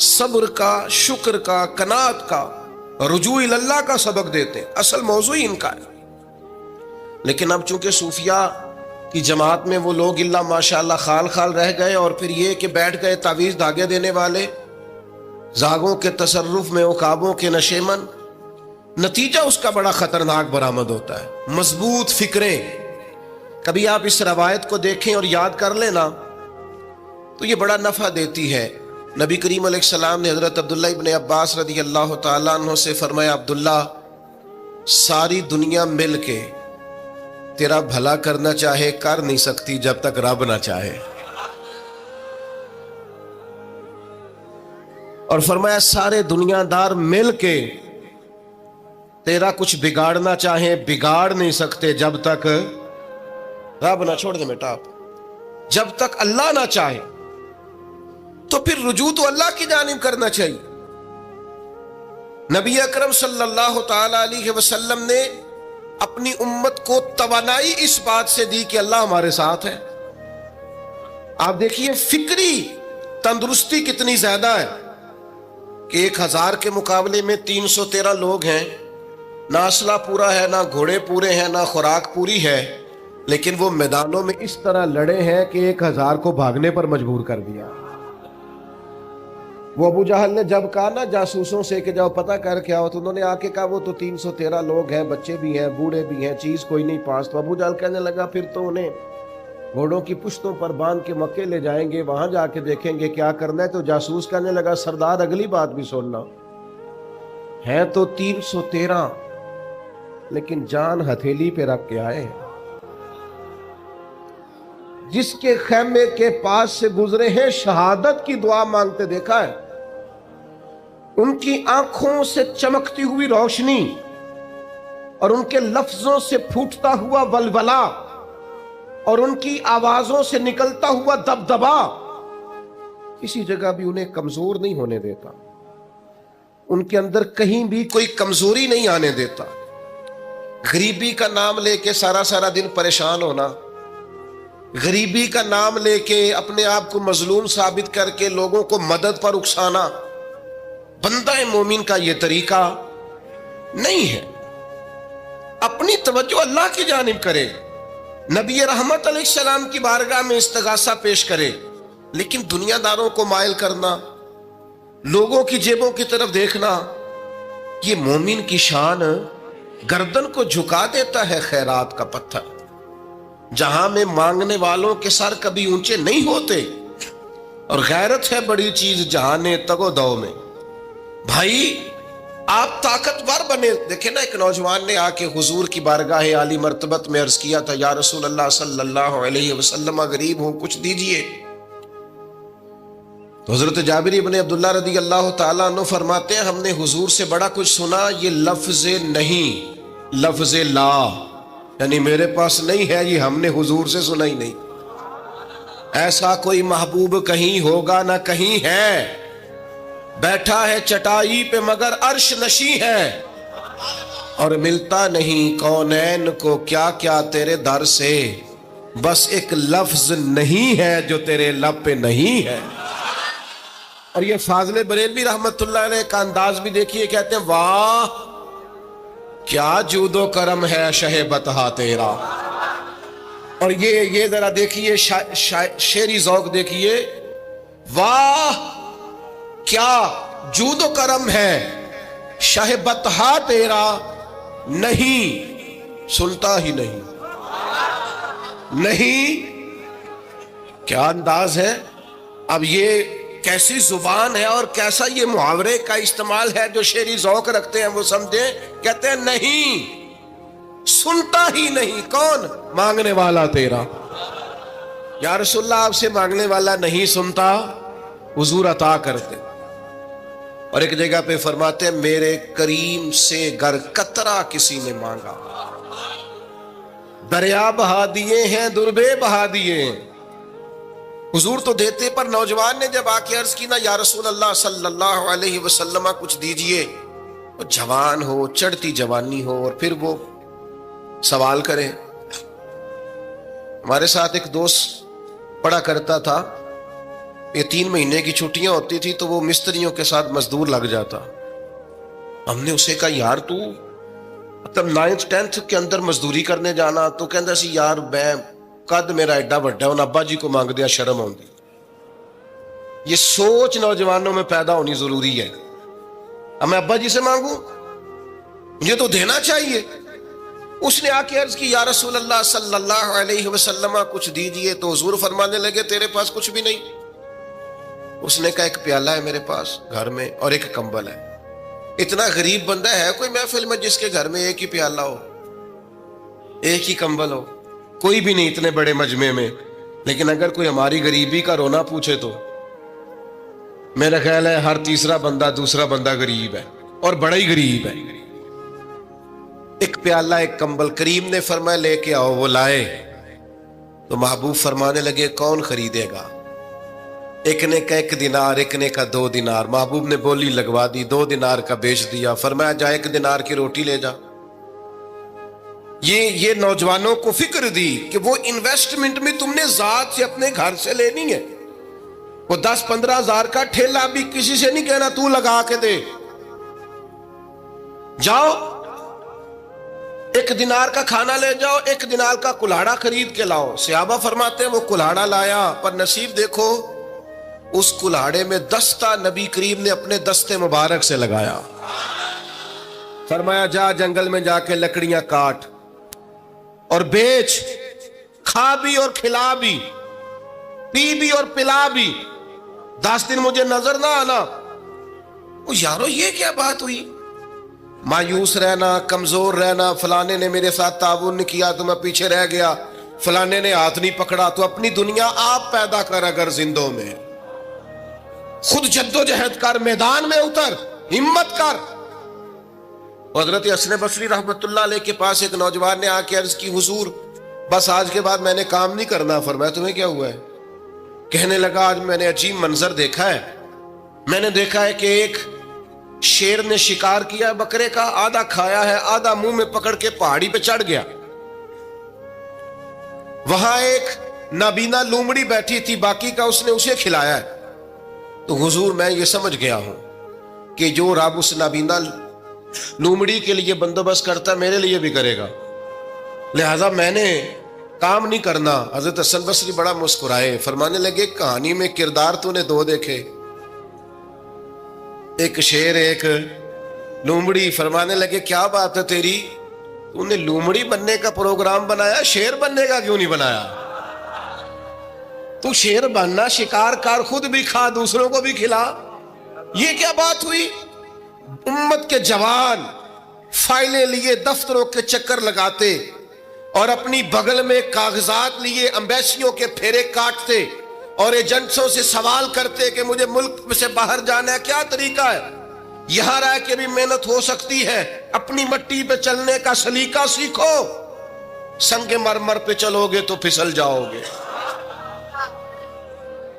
صبر کا، شکر کا، قناعت کا، رجوع اللہ کا سبق دیتے ہیں. اصل موضوع ہی ان کا ہے. لیکن اب چونکہ صوفیہ کی جماعت میں وہ لوگ اللہ ماشاءاللہ خال خال رہ گئے، اور پھر یہ کہ بیٹھ گئے تعویذ دھاگے دینے والے، زاغوں کے تصرف میں، عقابوں کے نشے من. نتیجہ اس کا بڑا خطرناک برآمد ہوتا ہے. مضبوط فکریں، کبھی آپ اس روایت کو دیکھیں اور یاد کر لیں نا تو یہ بڑا نفع دیتی ہے. نبی کریم علیہ السلام نے حضرت عبداللہ ابن عباس رضی اللہ تعالیٰ عنہ سے فرمایا، عبداللہ، ساری دنیا مل کے تیرا بھلا کرنا چاہے کر نہیں سکتی جب تک رب نہ چاہے. اور فرمایا سارے دنیا دار مل کے تیرا کچھ بگاڑنا چاہے بگاڑ نہیں سکتے جب تک رب نہ، چھوڑ دے بیٹا، آپ جب تک اللہ نہ چاہے. تو پھر رجوع تو اللہ کی جانب کرنا چاہیے. نبی اکرم صلی اللہ تعالی علیہ وسلم نے اپنی امت کو توانائی اس بات سے دی کہ اللہ ہمارے ساتھ ہے. آپ دیکھیے فکری تندرستی کتنی زیادہ ہے کہ 1000 کے مقابلے میں 313 لوگ ہیں. نہ اسلحہ پورا ہے، نہ گھوڑے پورے ہیں، نہ خوراک پوری ہے، لیکن وہ میدانوں میں اس طرح لڑے ہیں کہ 1000 کو بھاگنے پر مجبور کر دیا. وہ ابو جہل نے جب کہا نا جاسوسوں سے کہ جاؤ پتہ کر کے آؤ، تو انہوں نے آ کے کہا وہ تو 313 لوگ ہیں، بچے بھی ہیں، بوڑھے بھی ہیں، چیز کوئی نہیں پاس. تو ابو جہل کہنے لگا پھر تو انہیں گھوڑوں کی پشتوں پر باندھ کے مکے لے جائیں گے، وہاں جا کے دیکھیں گے کیا کرنا ہے. تو جاسوس کہنے لگا سردار اگلی بات بھی سننا، ہے تو 313 لیکن جان ہتھیلی پہ رکھ کے آئے. جس کے خیمے کے پاس سے گزرے ہیں شہادت کی دعا مانگتے دیکھا ہے. ان کی آنکھوں سے چمکتی ہوئی روشنی اور ان کے لفظوں سے پھوٹتا ہوا ولولہ اور ان کی آوازوں سے نکلتا ہوا دبدبا کسی جگہ بھی انہیں کمزور نہیں ہونے دیتا. ان کے اندر کہیں بھی کوئی کمزوری نہیں آنے دیتا. غریبی کا نام لے کے سارا دن پریشان ہونا، غریبی کا نام لے کے اپنے آپ کو مظلوم ثابت کر کے لوگوں کو مدد پر اکسانا بندہ مومن کا یہ طریقہ نہیں ہے. اپنی توجہ اللہ کی جانب کرے، نبی رحمت علیہ السلام کی بارگاہ میں استغاثہ پیش کرے. لیکن دنیا داروں کو مائل کرنا، لوگوں کی جیبوں کی طرف دیکھنا، یہ مومن کی شان گردن کو جھکا دیتا ہے. خیرات کا پتھر جہاں میں مانگنے والوں کے سر کبھی اونچے نہیں ہوتے. اور غیرت ہے بڑی چیز جہانے تگو دو میں. بھائی آپ طاقتور بنے. دیکھیں نا ایک نوجوان نے آ کے حضور کی بارگاہ عالی مرتبت میں عرض کیا تھا، یا رسول اللہ صلی اللہ علیہ وسلم غریب ہوں کچھ دیجئے. تو حضرت جابر ابن عبداللہ رضی اللہ تعالیٰ عنہ فرماتے ہیں ہم نے حضور سے بڑا کچھ سنا، یہ لفظ نہیں لفظ لا، یعنی میرے پاس نہیں ہے، یہ ہم نے حضور سے سنا ہی نہیں. ایسا کوئی محبوب کہیں ہوگا نہ کہیں ہے، بیٹھا ہے چٹائی پہ مگر عرش نشیں ہے، اور ملتا نہیں کونین کو کیا کیا تیرے در سے، بس ایک لفظ نہیں ہے جو تیرے لب پہ نہیں ہے. اور یہ فاضل بریلوی رحمت اللہ علیہ کا انداز بھی دیکھیے، کہتے ہیں واہ کیا جود و کرم ہے شہ بتہا تیرا. اور یہ ذرا دیکھیے شعری ذوق دیکھیے، واہ کیا جود و کرم ہے شہ بتہا تیرا، نہیں سنتا ہی نہیں. نہیں کیا انداز ہے. اب یہ کیسی زبان ہے اور کیسا یہ محاورے کا استعمال ہے. جو شعری ذوق رکھتے ہیں وہ سمجھیں، کہتے ہیں نہیں سنتا ہی نہیں. کون؟ مانگنے والا تیرا. یا رسول اللہ آپ سے مانگنے والا نہیں سنتا، حضور عطا کرتے. اور ایک جگہ پہ فرماتے ہیں میرے کریم سے گر قطرہ کسی نے مانگا، دریا بہا دیے ہیں دربے بہا دیے ہیں. حضور تو دیتے، پر نوجوان نے جب آ کے عرض کی نا یا رسول اللہ صلی اللہ علیہ وسلم کچھ دیجئے، وہ جوان ہو، چڑھتی جوانی ہو، اور پھر وہ سوال کرے. ہمارے ساتھ ایک دوست پڑھا کرتا تھا، یہ 3 مہینے کی چھٹیاں ہوتی تھی تو وہ مستریوں کے ساتھ مزدور لگ جاتا. ہم نے اسے کہا یار تو مطلب 9th 10th کے اندر مزدوری کرنے جانا, تو کہندا سی یار میں قد میرا ایڈا بڑا ہے, ان ابا جی کو مانگ دیا شرم آؤندی. یہ سوچ نوجوانوں میں پیدا ہونی ضروری ہے. اب میں ابا جی سے مانگوں, مجھے تو دینا چاہیے. اس نے آ کے عرض کی یا رسول اللہ صلی اللہ علیہ وسلم کچھ دیجئے, تو حضور فرمانے لگے تیرے پاس کچھ بھی نہیں. اس نے کہا ایک پیالہ ہے میرے پاس گھر میں اور ایک کمبل ہے. اتنا غریب بندہ ہے کوئی محفل میں جس کے گھر میں ایک ہی پیالہ ہو, ایک ہی کمبل ہو؟ کوئی بھی نہیں اتنے بڑے مجمع میں. لیکن اگر کوئی ہماری غریبی کا رونا پوچھے تو میرا خیال ہے ہر تیسرا بندہ دوسرا بندہ غریب ہے, اور بڑا ہی غریب ہے. ایک پیالہ ایک کمبل. کریم نے فرمایا لے کے آؤ. وہ لائے تو محبوب فرمانے لگے کون خریدے گا؟ ایک نے کہا 1 دینار, ایک نے کہا 2 دینار. محبوب نے بولی لگوا دی, 2 دینار کا بیچ دیا. فرمایا جا 1 دینار کی روٹی لے جا. یہ نوجوانوں کو فکر دی کہ وہ انویسٹمنٹ میں تم نے ذات سے اپنے گھر سے لینی ہے. وہ 10-15 ہزار کا ٹھیلا بھی کسی سے نہیں کہنا تو لگا کے دے. جاؤ 1 دینار کا کھانا لے جاؤ, 1 دینار کا کلاڑا خرید کے لاؤ. صحابہ فرماتے ہیں وہ کلاڑا لایا, پر نصیب دیکھو اس کلاڑے میں دستہ نبی کریم نے اپنے دستے مبارک سے لگایا. فرمایا جا جنگل میں جا کے لکڑیاں کاٹ اور بیچ, کھا بھی اور کھلا بھی, پی بھی اور پلا بھی, 10 دن مجھے نظر نہ آنا. یارو یہ کیا بات ہوئی؟ مایوس رہنا, کمزور رہنا, فلانے نے میرے ساتھ تعاون نہیں کیا تو میں پیچھے رہ گیا, فلانے نے ہاتھ نہیں پکڑا. تو اپنی دنیا آپ پیدا کر, اگر زندوں میں خود جد و جہد کر, میدان میں اتر, ہمت کر. حضرت حسن بصری رحمت اللہ علیہ کے پاس ایک نوجوان نے آ کے عرض کی حضور بس آج کے بعد میں نے کام نہیں کرنا. فرمایا تمہیں کیا ہوا ہے؟ کہنے لگا آج میں نے عجیب منظر دیکھا ہے. میں نے دیکھا ہے کہ ایک شیر نے شکار کیا بکرے کا, آدھا کھایا ہے, آدھا منہ میں پکڑ کے پہاڑی پہ چڑھ گیا. وہاں ایک نابینا لومڑی بیٹھی تھی, باقی کا اس نے اسے کھلایا ہے. تو حضور میں یہ سمجھ گیا ہوں کہ جو رب اس نابینا لومڑی کے لیے بندوبست کرتا میرے لیے بھی کرے گا, لہذا میں نے کام نہیں کرنا. حضرت حسن بصری بڑا مسکرائے, فرمانے لگے کہانی میں کردار تو نے 2 دیکھے, ایک شیر ایک لومڑی. فرمانے لگے کیا بات ہے تیری, تو نے لومڑی بننے کا پروگرام بنایا, شیر بننے کا کیوں نہیں بنایا؟ تو شیر بننا, شکار کر, خود بھی کھا دوسروں کو بھی کھلا. یہ کیا بات ہوئی؟ امت کے جوان فائلیں لیے دفتروں کے چکر لگاتے اور اپنی بغل میں کاغذات لیے امبیسیوں کے پھیرے کاٹتے اور ایجنٹوں سے سوال کرتے کہ مجھے ملک سے باہر جانا ہے, کیا طریقہ ہے؟ یہاں رہ کے بھی محنت ہو سکتی ہے, اپنی مٹی پہ چلنے کا سلیقہ سیکھو. سنگ مرمر پہ چلو گے تو پھسل جاؤ گے.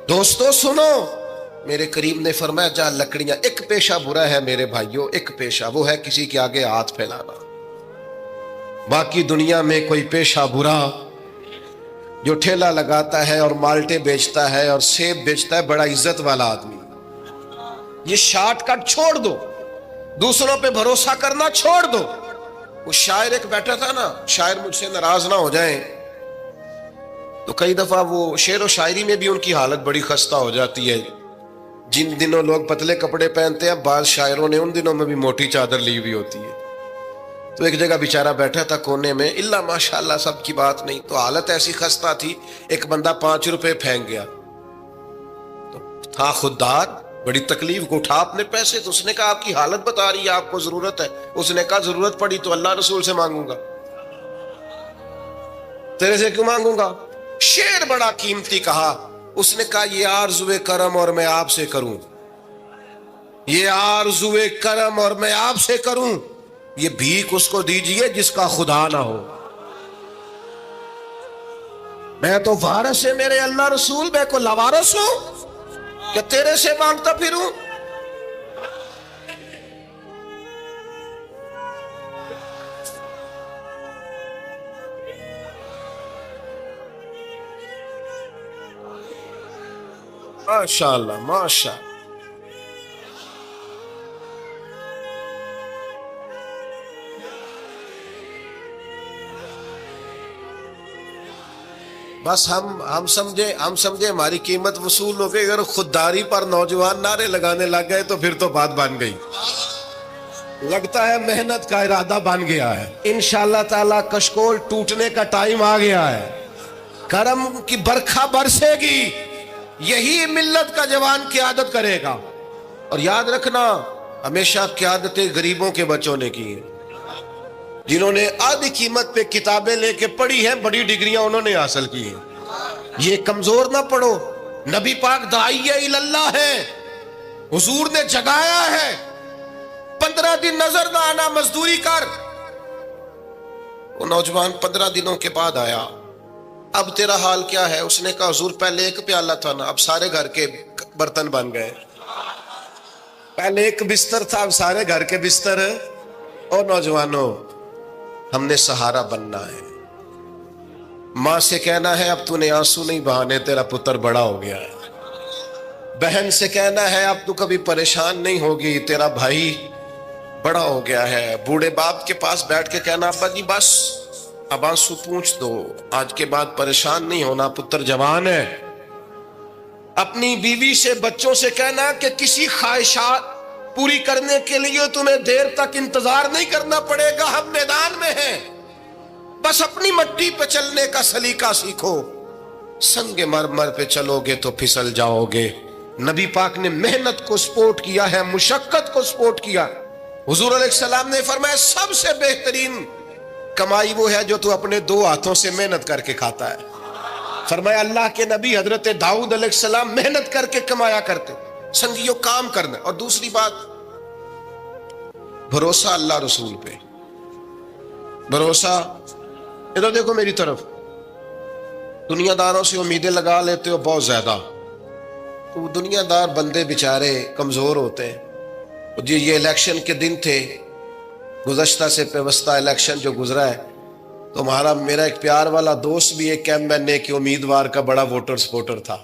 دوستو سنو, میرے کریم نے فرمایا جا لکڑیاں. ایک پیشہ برا ہے میرے بھائیوں, ایک پیشہ, وہ ہے کسی کے آگے ہاتھ پھیلانا. باقی دنیا میں کوئی پیشہ برا جو ٹھیلا لگاتا ہے اور مالٹے بیچتا ہے اور سیب بیچتا ہے, بڑا عزت والا آدمی. یہ شارٹ کٹ چھوڑ دو, دوسروں پہ بھروسہ کرنا چھوڑ دو. وہ شاعر ایک بیٹھا تھا نا, شاعر مجھ سے ناراض نہ ہو جائیں, تو کئی دفعہ وہ شعر و شاعری میں بھی ان کی حالت بڑی خستہ ہو جاتی ہے. جن دنوں لوگ پتلے کپڑے پہنتے ہیں, بعض شاعروں نے ان دنوں میں بھی موٹی چادر لی ہوئی ہوتی ہے. تو ایک جگہ بیچارہ بیٹھا تھا کونے میں, اللہ ماشاءاللہ سب کی بات نہیں, تو حالت ایسی خستہ تھی. ایک بندہ 5 روپے پھینک گیا, تو تھا خوددار, بڑی تکلیف کو اٹھا اپنے پیسے. تو اس نے کہا آپ کی حالت بتا رہی ہے, آپ کو ضرورت ہے. اس نے کہا ضرورت پڑی تو اللہ رسول سے مانگوں گا, تیرے سے کیوں مانگوں گا؟ شعر بڑا قیمتی کہا. اس نے کہا یہ آرزوئے کرم اور میں آپ سے کروں, یہ آرزوئے کرم اور میں آپ سے کروں, یہ بھیک اس کو دیجئے جس کا خدا نہ ہو. میں تو وارث ہے میرے اللہ رسول, میں کو لاوارث ہوں کہ تیرے سے مانگتا پھروں. ماشاء اللہ ماشاء اللہ. بس ہم سمجھے ہماری قیمت وصول ہو گئی. اگر خودداری پر نوجوان نعرے لگانے لگ گئے تو پھر تو بات بن گئی. لگتا ہے محنت کا ارادہ بن گیا ہے. انشاءاللہ تعالی کشکول ٹوٹنے کا ٹائم آ گیا ہے. کرم کی برکھا برسے گی. یہی ملت کا جوان قیادت کرے گا. اور یاد رکھنا ہمیشہ قیادتیں غریبوں کے بچوں نے کی ہیں. جنہوں نے آدھی قیمت پہ کتابیں لے کے پڑھی ہیں, بڑی ڈگریاں انہوں نے حاصل کی ہیں. یہ کمزور نہ پڑھو. نبی پاک داعیہ اللہ ہے, حضور نے جگایا ہے. 15 دن نظر نہ آنا, مزدوری کر. وہ نوجوان 15 دنوں کے بعد آیا. اب تیرا حال کیا ہے؟ اس نے کہا حضور پہلے ایک پیالہ تھا نا, اب سارے گھر کے برتن بن گئے. پہلے ایک بستر تھا, اب سارے گھر کے بستر. اور نوجوانوں, ہم نے سہارا بننا ہے. ماں سے کہنا ہے اب تو نے آنسو نہیں بہانے, تیرا پتر بڑا ہو گیا ہے. بہن سے کہنا ہے اب تو کبھی پریشان نہیں ہوگی, تیرا بھائی بڑا ہو گیا ہے. بوڑھے باپ کے پاس بیٹھ کے کہنا ابا جی بس اب آنسو پوچھ دو, آج کے بعد پریشان نہیں ہونا, پتر جوان ہے. اپنی بیوی سے بچوں سے کہنا کہ کسی خواہشات پوری کرنے کے لیے تمہیں دیر تک انتظار نہیں کرنا پڑے گا, ہم میدان میں ہیں. بس اپنی مٹی پہ چلنے کا سلیقہ سیکھو. سنگ مرمر پہ چلو گے تو پھسل جاؤ گے. نبی پاک نے محنت کو سپورٹ کیا ہے, مشقت کو سپورٹ کیا. حضور علیہ السلام نے فرمایا سب سے بہترین کمائی وہ ہے جو تو اپنے 2 ہاتھوں سے محنت کر کے کھاتا ہے. فرمایا اللہ کے نبی حضرت داؤد علیہ السلام محنت کر کے کمایا کرتے. سنگیوں کام کرنا. اور دوسری بات بھروسہ اللہ رسول پہ. بھروسہ, ادھر دیکھو میری طرف. دنیا داروں سے امیدیں لگا لیتے ہو بہت زیادہ, تو دنیا دار بندے بیچارے کمزور ہوتے ہیں. جی یہ الیکشن کے دن تھے, گزشتہ سے پیوستہ الیکشن جو گزرا ہے, تو میرا ایک پیار والا دوست بھی ایک ایم کے امیدوار کا بڑا ووٹر سپورٹر تھا.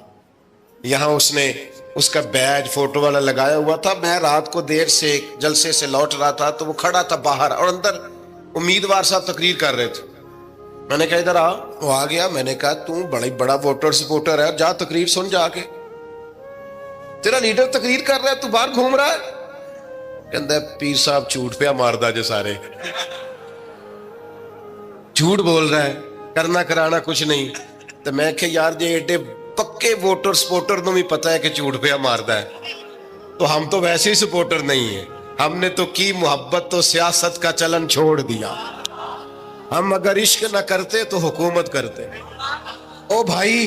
یہاں اس نے اس کا بیج فوٹو والا لگایا ہوا تھا. میں رات کو دیر سے جلسے سے لوٹ رہا تھا تو وہ کھڑا تھا باہر, اور اندر امیدوار صاحب تقریر کر رہے تھے. میں نے کہا ادھر آ. وہ آ گیا. میں نے کہا تو بڑا ووٹر سپورٹر ہے, جا تقریر سن جا کے. تیرا لیڈر تقریر کر رہا ہے, تو باہر گھوم رہا ہے. کہندا ہے پیر صاحب جھوٹ پہ ماردا جو سارے جھوٹ بول رہا ہے, کرنا کرانا کچھ نہیں. تو میں کہ یار جی ایڈے پکے ووٹر سپورٹر نو بھی پتا ہے کہ جھوٹ پہ ماردا ہے, تو ہم تو ویسے ہی سپورٹر نہیں ہیں. ہم نے تو کی محبت تو سیاست کا چلن چھوڑ دیا. ہم اگر عشق نہ کرتے تو حکومت کرتے. او بھائی,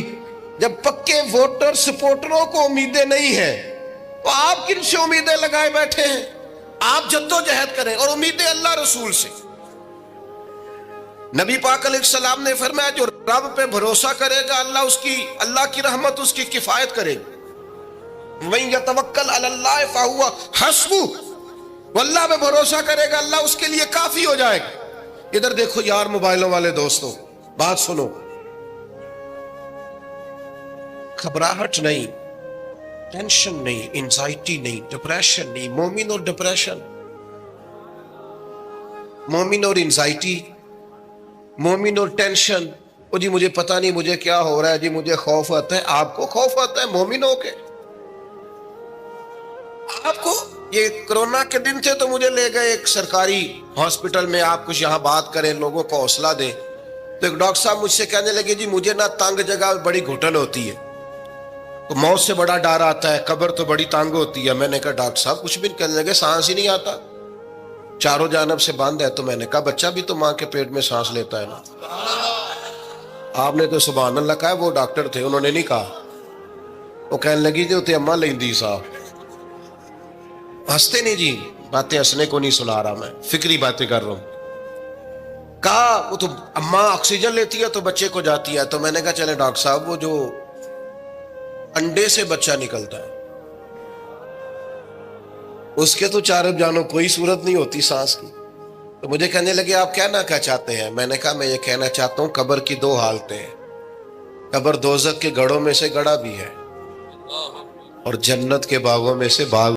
جب پکے ووٹر سپورٹروں کو امیدیں نہیں ہیں تو آپ کن سے امیدیں لگائے بیٹھے ہیں؟ آپ جدوجہد کریں, اور امیدیں اللہ رسول سے. نبی پاک علیہ السلام نے فرمایا جو رب پہ بھروسہ کرے گا اللہ کی رحمت اس کی کفایت کرے گی. وَإِن يَتَوَكَّلْ عَلَى اللَّهِ فَهُوَ حَسْبُهُ, وہ اللہ پہ بھروسہ کرے گا اللہ اس کے لیے کافی ہو جائے گا. ادھر دیکھو یار موبائلوں والے دوستوں, بات سنو. گھبراہٹ نہیں, ٹینشن نہیں, انزائٹی نہیں, ڈپریشن نہیں. مومن اور ڈپریشن, مومن اور انزائٹی, مومن اور ٹینشن. او جی مجھے پتہ نہیں مجھے کیا ہو رہا ہے, جی مجھے خوف آتا ہے. آپ کو خوف آتا ہے مومن ہو کے؟ آپ کو یہ کرونا کے دن تھے تو مجھے لے گئے ایک سرکاری ہاسپٹل میں, آپ کچھ یہاں بات کریں, لوگوں کو حوصلہ دیں. تو ایک ڈاکٹر صاحب مجھ سے کہنے لگے جی مجھے نہ تنگ جگہ بڑی گھٹن ہوتی ہے, تو موت سے بڑا ڈر آتا ہے, قبر تو بڑی تنگ ہوتی ہے. میں نے کہا ڈاکٹر صاحب کچھ بھی. کہنے لگے سانس ہی نہیں آتا, چاروں جانب سے بند ہے. تو میں نے کہا بچہ بھی تو ماں کے پیٹ میں سانس لیتا ہے نا. آپ نے تو سبحان اللہ کہا. وہ ڈاکٹر تھے, انہوں نے نہیں کہا. وہ کہنے لگی جو تے اماں لیندی صاحب. ہنستے نہیں جی, باتیں ہنسنے کو نہیں سنا رہا, میں فکری باتیں کر رہا ہوں. کہا وہ تو اماں آکسیجن لیتی ہے تو بچے کو جاتی ہے. تو میں نے کہا چلے ڈاکٹر صاحب وہ جو انڈے سے بچہ نکلتا ہے اس کے تو چاروں جانوں کوئی صورت نہیں ہوتی سانس کی. تو مجھے کہنے لگے آپ کہنا کیا چاہتے ہیں؟ میں نے کہا میں یہ کہنا چاہتا ہوں قبر کی 2 حالتیں ہیں. قبر دوزخ کے گڑھوں میں سے گڑھا بھی ہے, اور جنت کے باغوں میں سے باغ